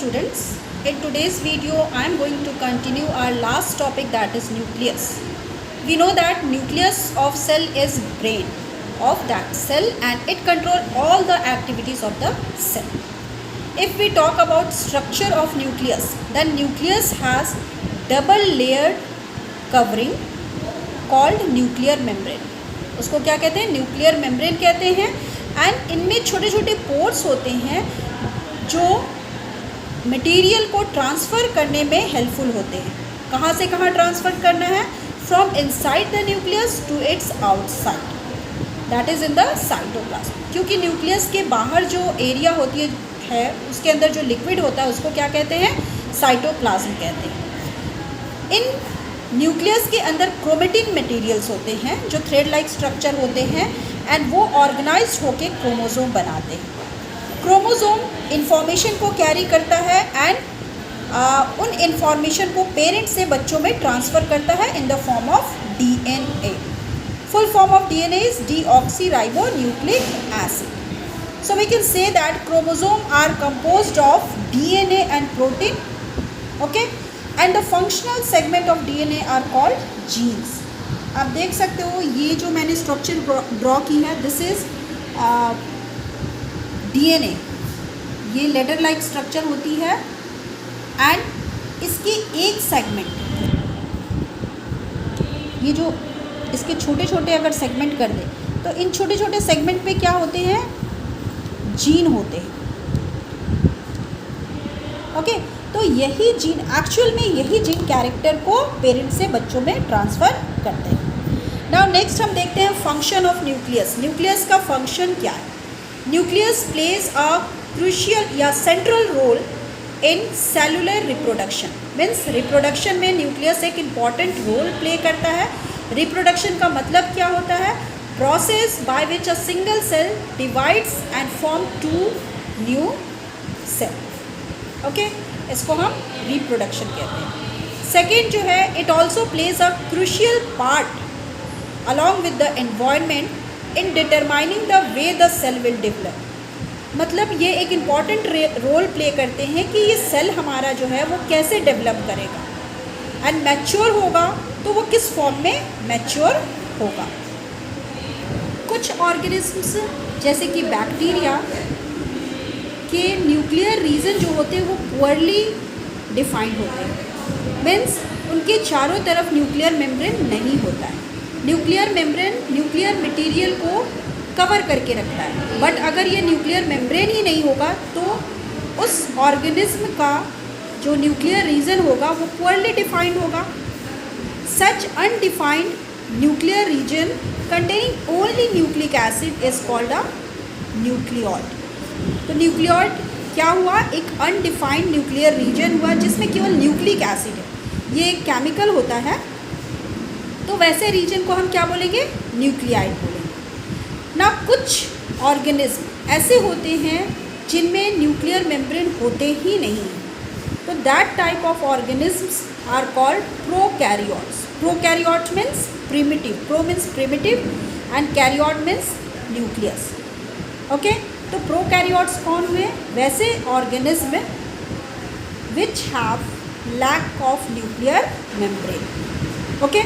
students, in today's video I am going to continue our last topic, that is nucleus. We know that nucleus of cell is brain of that cell and it controls all the activities of the cell. If we talk about structure of nucleus, then nucleus has double layered covering called nuclear membrane. उसको क्या कहते हैं? Nuclear membrane कहते हैं. And इनमें छोटे छोटे pores होते हैं जो मटेरियल को ट्रांसफ़र करने में हेल्पफुल होते हैं. कहाँ से कहाँ ट्रांसफ़र करना है? From inside the nucleus to its outside, that is in the cytoplasm. क्योंकि न्यूक्लियस के बाहर जो एरिया होती है उसके अंदर जो लिक्विड होता है उसको क्या कहते हैं? साइटोप्लाज्म कहते हैं. इन न्यूक्लियस के अंदर क्रोमेटिन मटेरियल्स होते हैं जो थ्रेड लाइक स्ट्रक्चर होते हैं एंड वो ऑर्गेनाइज्ड होकर क्रोमोसोम बनाते हैं. क्रोमोसोम इंफॉर्मेशन को कैरी करता है एंड उन इंफॉर्मेशन को पेरेंट से बच्चों में ट्रांसफ़र करता है in the form of DNA. Full form of DNA is deoxyribonucleic acid. So we can say that chromosome are composed of DNA and protein, okay, and the functional segment of DNA are called genes. आप देख सकते हो ये जो मैंने structure draw की है, this is DNA. ये लेटर लाइक स्ट्रक्चर होती है एंड इसकी एक सेगमेंट, ये जो इसके छोटे छोटे अगर सेगमेंट कर दे तो इन छोटे छोटे सेगमेंट पे क्या होते हैं? जीन होते हैं. ओके, तो यही जीन एक्चुअल में यही जीन कैरेक्टर को पेरेंट से बच्चों में ट्रांसफ़र करते हैं. नाउ नेक्स्ट हम देखते हैं फंक्शन ऑफ न्यूक्लियस. न्यूक्लियस का फंक्शन क्या है? न्यूक्लियस प्लेज अ क्रूशियल या central role in cellular reproduction. Means reproduction में न्यूक्लियस एक इम्पॉर्टेंट रोल प्ले करता है. रिप्रोडक्शन का मतलब क्या होता है? Process by which a single cell divides and form two new cell. Okay, इसको हम reproduction कहते हैं. Second जो है, it also plays a crucial part along with the environment in determining the way the cell will develop. मतलब ये एक important role play करते हैं कि ये सेल हमारा जो है वो कैसे डेवलप करेगा एंड मैच्योर होगा तो वो किस फॉर्म में मैच्योर होगा. कुछ ऑर्गेनिजम्स जैसे कि बैक्टीरिया के न्यूक्लियर रीजन जो होते हैं वो पुअरली डिफाइंड होते हैं. मीन्स उनके चारों तरफ न्यूक्लियर मेम्ब्रेन नहीं होता है. न्यूक्लियर मेम्ब्रेन न्यूक्लियर मटेरियल को कवर करके रखता है, बट अगर ये न्यूक्लियर मेम्ब्रेन ही नहीं होगा तो उस ऑर्गेनिज्म का जो न्यूक्लियर रीजन होगा वो पुअरली डिफाइंड होगा. Such undefined nuclear region containing only nucleic acid is called a nucleoid. तो न्यूक्लियोइड क्या हुआ? एक अनडिफाइंड न्यूक्लियर रीजन हुआ जिसमें केवल न्यूक्लिक एसिड है. ये एक केमिकल होता है, तो वैसे रीजन को हम क्या बोलेंगे? न्यूक्लियाइड बोलेंगे ना. कुछ ऑर्गेनिज्म ऐसे होते हैं जिनमें न्यूक्लियर मेम्ब्रेन होते ही नहीं हैं, तो that type of organisms are called prokaryotes. Prokaryote means primitive. Pro means primitive and karyote means nucleus. Okay, तो प्रोकैरियोट्स कौन हुए? वैसे organism which have lack of nuclear membrane. Okay,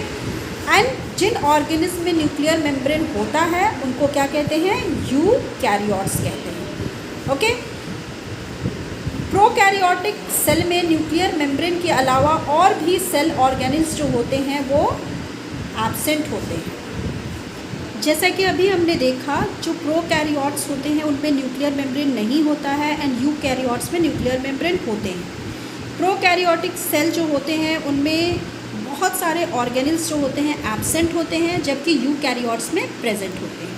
and जिन ऑर्गेनिज्म में न्यूक्लियर मेम्ब्रेन होता है उनको क्या कहते हैं? यूकैरियोट्स कहते हैं. ओके, प्रोकैरियोटिक सेल में न्यूक्लियर मेम्ब्रेन के अलावा और भी सेल ऑर्गेनिल्स जो होते हैं वो एब्सेंट होते हैं. जैसा कि अभी हमने देखा, जो प्रोकैरियोट्स होते हैं उनमें न्यूक्लियर मेम्ब्रेन नहीं होता है एंड यूकैरियोट्स में न्यूक्लियर मेम्ब्रेन होते हैं. प्रोकैरियोटिक सेल जो होते हैं उनमें बहुत सारे ऑर्गेनिल्स जो होते हैं एब्सेंट होते हैं, जबकि यूकैरियोट्स में प्रेजेंट होते हैं.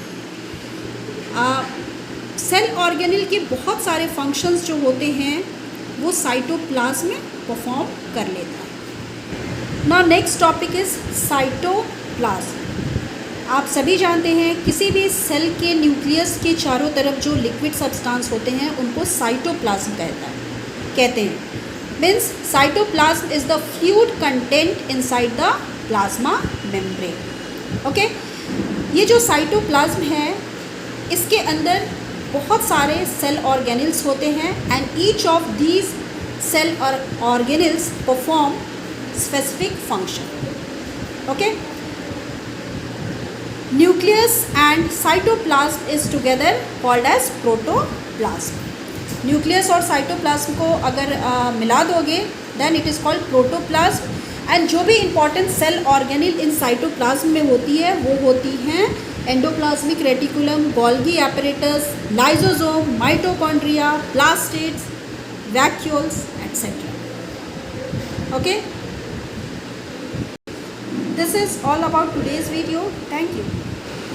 सेल ऑर्गेनिल के बहुत सारे फंक्शंस जो होते हैं वो साइटोप्लाज्म में परफॉर्म कर लेता है. Now next topic is cytoplasm. आप सभी जानते हैं किसी भी सेल के न्यूक्लियस के चारों तरफ जो लिक्विड सब्सटेंस होते हैं उनको साइटोप्लाज्म कहते हैं. Means cytoplasm is the fluid content inside the plasma membrane. Okay, ये जो साइटोप्लाज्म है इसके अंदर बहुत सारे सेल ऑर्गेनिल्स होते हैं and each of these cell or organelles perform specific function. Okay. Nucleus and cytoplasm is together called as protoplasm. Nucleus और साइटोप्लाज्म को अगर मिला दोगे then it is called protoplasm. And जो भी important cell organelle in cytoplasm में होती है वो होती हैं endoplasmic reticulum, Golgi apparatus, lysosome, mitochondria, plastids, vacuoles etcetera. Okay, this is all about today's video. Thank you.